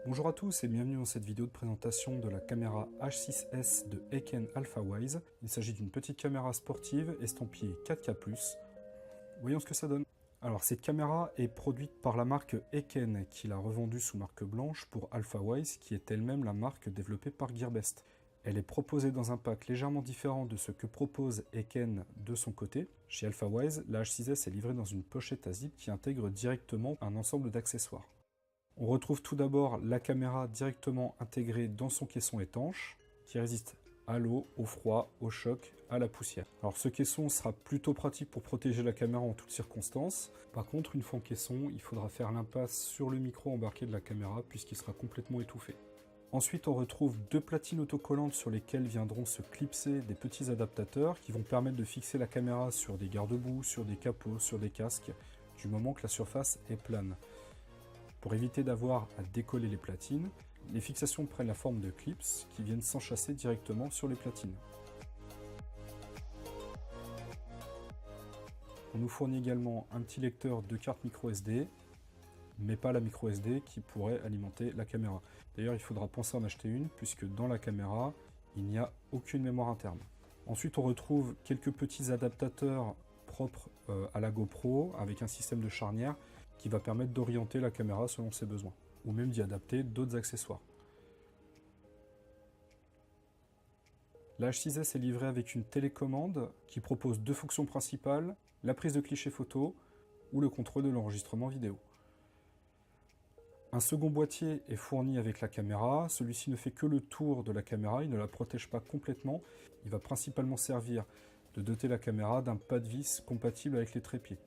Bonjour à tous et bienvenue dans cette vidéo de présentation de la caméra H6S de Eiken Alphawise. Il s'agit d'une petite caméra sportive estampillée 4K+. Voyons ce que ça donne. Alors cette caméra est produite par la marque Eiken qui l'a revendue sous marque blanche pour Alphawise qui est elle-même la marque développée par Gearbest. Elle est proposée dans un pack légèrement différent de ce que propose Eiken de son côté. Chez Alphawise, la H6S est livrée dans une pochette à zip qui intègre directement un ensemble d'accessoires. On retrouve tout d'abord la caméra directement intégrée dans son caisson étanche, qui résiste à l'eau, au froid, au choc, à la poussière. Alors ce caisson sera plutôt pratique pour protéger la caméra en toutes circonstances. Par contre, une fois en caisson, il faudra faire l'impasse sur le micro embarqué de la caméra puisqu'il sera complètement étouffé. Ensuite, on retrouve deux platines autocollantes sur lesquelles viendront se clipser des petits adaptateurs qui vont permettre de fixer la caméra sur des garde-boue, sur des capots, sur des casques, du moment que la surface est plane. Pour éviter d'avoir à décoller les platines, les fixations prennent la forme de clips qui viennent s'enchasser directement sur les platines. On nous fournit également un petit lecteur de carte micro SD, mais pas la micro SD qui pourrait alimenter la caméra. D'ailleurs, il faudra penser à en acheter une, puisque dans la caméra, il n'y a aucune mémoire interne. Ensuite, on retrouve quelques petits adaptateurs propres à la GoPro, avec un système de charnière qui va permettre d'orienter la caméra selon ses besoins, ou même d'y adapter d'autres accessoires. La H6S est livrée avec une télécommande qui propose deux fonctions principales, la prise de clichés photo ou le contrôle de l'enregistrement vidéo. Un second boîtier est fourni avec la caméra, celui-ci ne fait que le tour de la caméra, il ne la protège pas complètement, il va principalement servir de doter la caméra d'un pas de vis compatible avec les trépieds.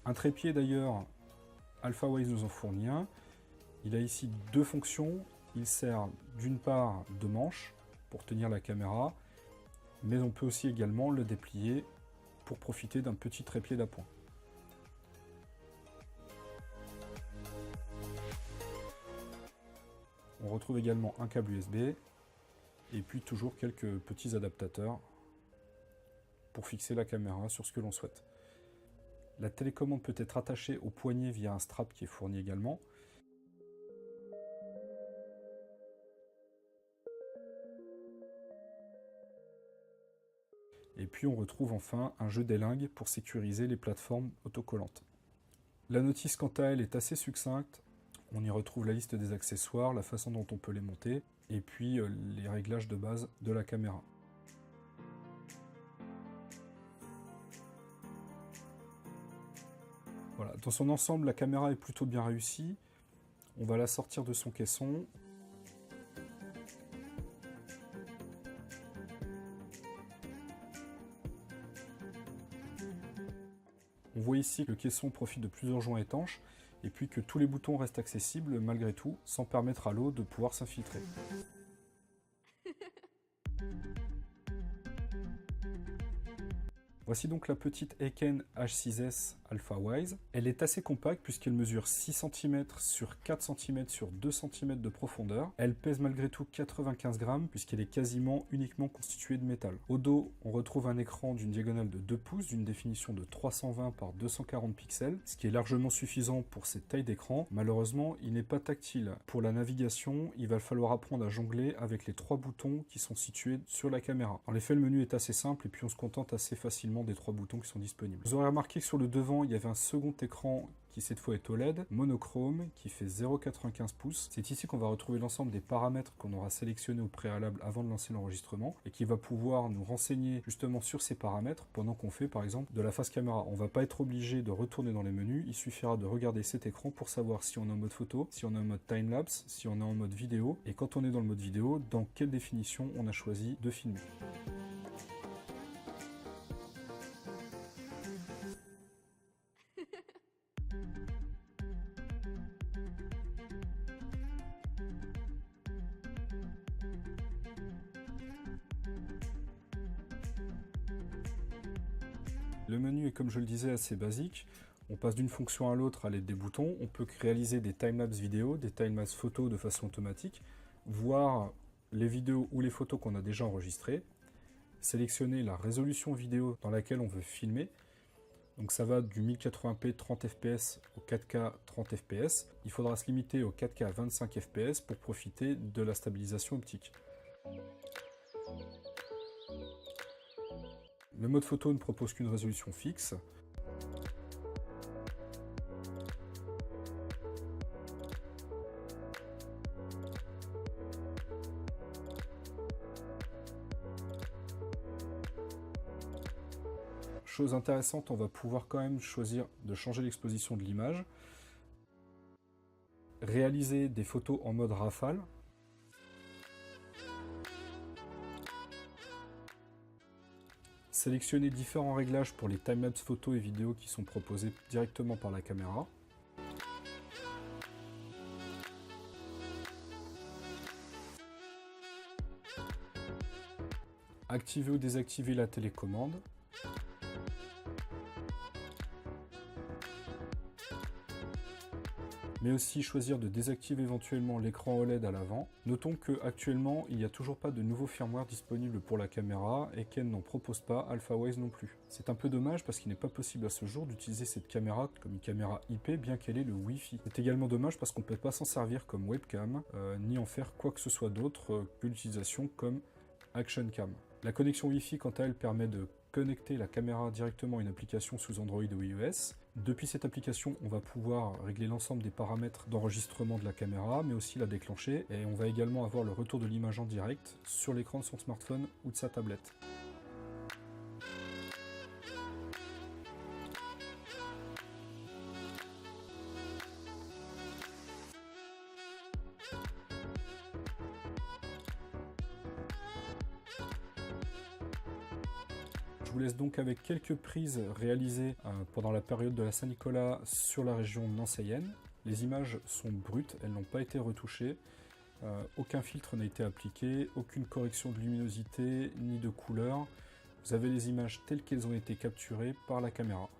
Un trépied d'ailleurs, Alphawise nous en fournit un. Il a ici deux fonctions. Il sert d'une part de manche pour tenir la caméra, mais on peut aussi également le déplier pour profiter d'un petit trépied d'appoint. On retrouve également un câble USB et puis toujours quelques petits adaptateurs pour fixer la caméra sur ce que l'on souhaite. La télécommande peut être attachée au poignet via un strap qui est fourni également. Et puis on retrouve enfin un jeu d'élingue pour sécuriser les plateformes autocollantes. La notice quant à elle est assez succincte. On y retrouve la liste des accessoires, la façon dont on peut les monter, et puis les réglages de base de la caméra. Voilà. Dans son ensemble, la caméra est plutôt bien réussie. On va la sortir de son caisson. On voit ici que le caisson profite de plusieurs joints étanches et puis que tous les boutons restent accessibles malgré tout, sans permettre à l'eau de pouvoir s'infiltrer. Voici donc la petite Eiken H6S Alphawise. Elle est assez compacte puisqu'elle mesure 6 cm sur 4 cm sur 2 cm de profondeur. Elle pèse malgré tout 95 grammes puisqu'elle est quasiment uniquement constituée de métal. Au dos, on retrouve un écran d'une diagonale de 2 pouces d'une définition de 320 par 240 pixels, ce qui est largement suffisant pour cette taille d'écran. Malheureusement, il n'est pas tactile. Pour la navigation, il va falloir apprendre à jongler avec les 3 boutons qui sont situés sur la caméra. En effet, le menu est assez simple et puis on se contente assez facilement des 3 boutons qui sont disponibles. Vous aurez remarqué que sur le devant, il y avait un second écran qui cette fois est OLED, monochrome, qui fait 0,95 pouces. C'est ici qu'on va retrouver l'ensemble des paramètres qu'on aura sélectionnés au préalable avant de lancer l'enregistrement et qui va pouvoir nous renseigner justement sur ces paramètres pendant qu'on fait par exemple de la face caméra. On ne va pas être obligé de retourner dans les menus, il suffira de regarder cet écran pour savoir si on est en mode photo, si on est en mode timelapse, si on est en mode vidéo et quand on est dans le mode vidéo, dans quelle définition on a choisi de filmer. Le menu est, comme je le disais, assez basique. On passe d'une fonction à l'autre à l'aide des boutons. On peut réaliser des timelapse vidéo, des timelapse photos de façon automatique, voir les vidéos ou les photos qu'on a déjà enregistrées, sélectionner la résolution vidéo dans laquelle on veut filmer. Donc ça va du 1080p 30 fps au 4K 30 fps. Il faudra se limiter au 4K 25 fps pour profiter de la stabilisation optique. Le mode photo ne propose qu'une résolution fixe. Chose intéressante, on va pouvoir quand même choisir de changer l'exposition de l'image, réaliser des photos en mode rafale, sélectionner différents réglages pour les timelapse photos et vidéos qui sont proposés directement par la caméra, activer ou désactiver la télécommande, mais aussi choisir de désactiver éventuellement l'écran OLED à l'avant. Notons qu'actuellement, il n'y a toujours pas de nouveau firmware disponible pour la caméra et qu'elle n'en propose pas, Alphawise non plus. C'est un peu dommage parce qu'il n'est pas possible à ce jour d'utiliser cette caméra comme une caméra IP bien qu'elle ait le Wi-Fi. C'est également dommage parce qu'on ne peut pas s'en servir comme webcam, ni en faire quoi que ce soit d'autre que l'utilisation comme Action Cam. La connexion Wi-Fi, quant à elle, permet de connecter la caméra directement à une application sous Android ou iOS. Depuis cette application, on va pouvoir régler l'ensemble des paramètres d'enregistrement de la caméra, mais aussi la déclencher, et on va également avoir le retour de l'image en direct sur l'écran de son smartphone ou de sa tablette. Je vous laisse donc avec quelques prises réalisées pendant la période de la Saint-Nicolas sur la région nancéienne. Les images sont brutes, elles n'ont pas été retouchées. Aucun filtre n'a été appliqué, aucune correction de luminosité ni de couleur. Vous avez les images telles qu'elles ont été capturées par la caméra.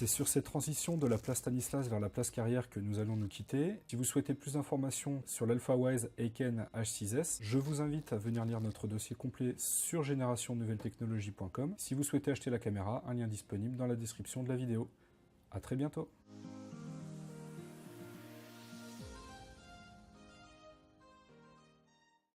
C'est sur cette transition de la place Stanislas vers la place Carrière que nous allons nous quitter. Si vous souhaitez plus d'informations sur l'AlphaWise Aiken H6S, je vous invite à venir lire notre dossier complet sur générationnouvellesTechnologies.com. Si vous souhaitez acheter la caméra, un lien disponible dans la description de la vidéo. À très bientôt.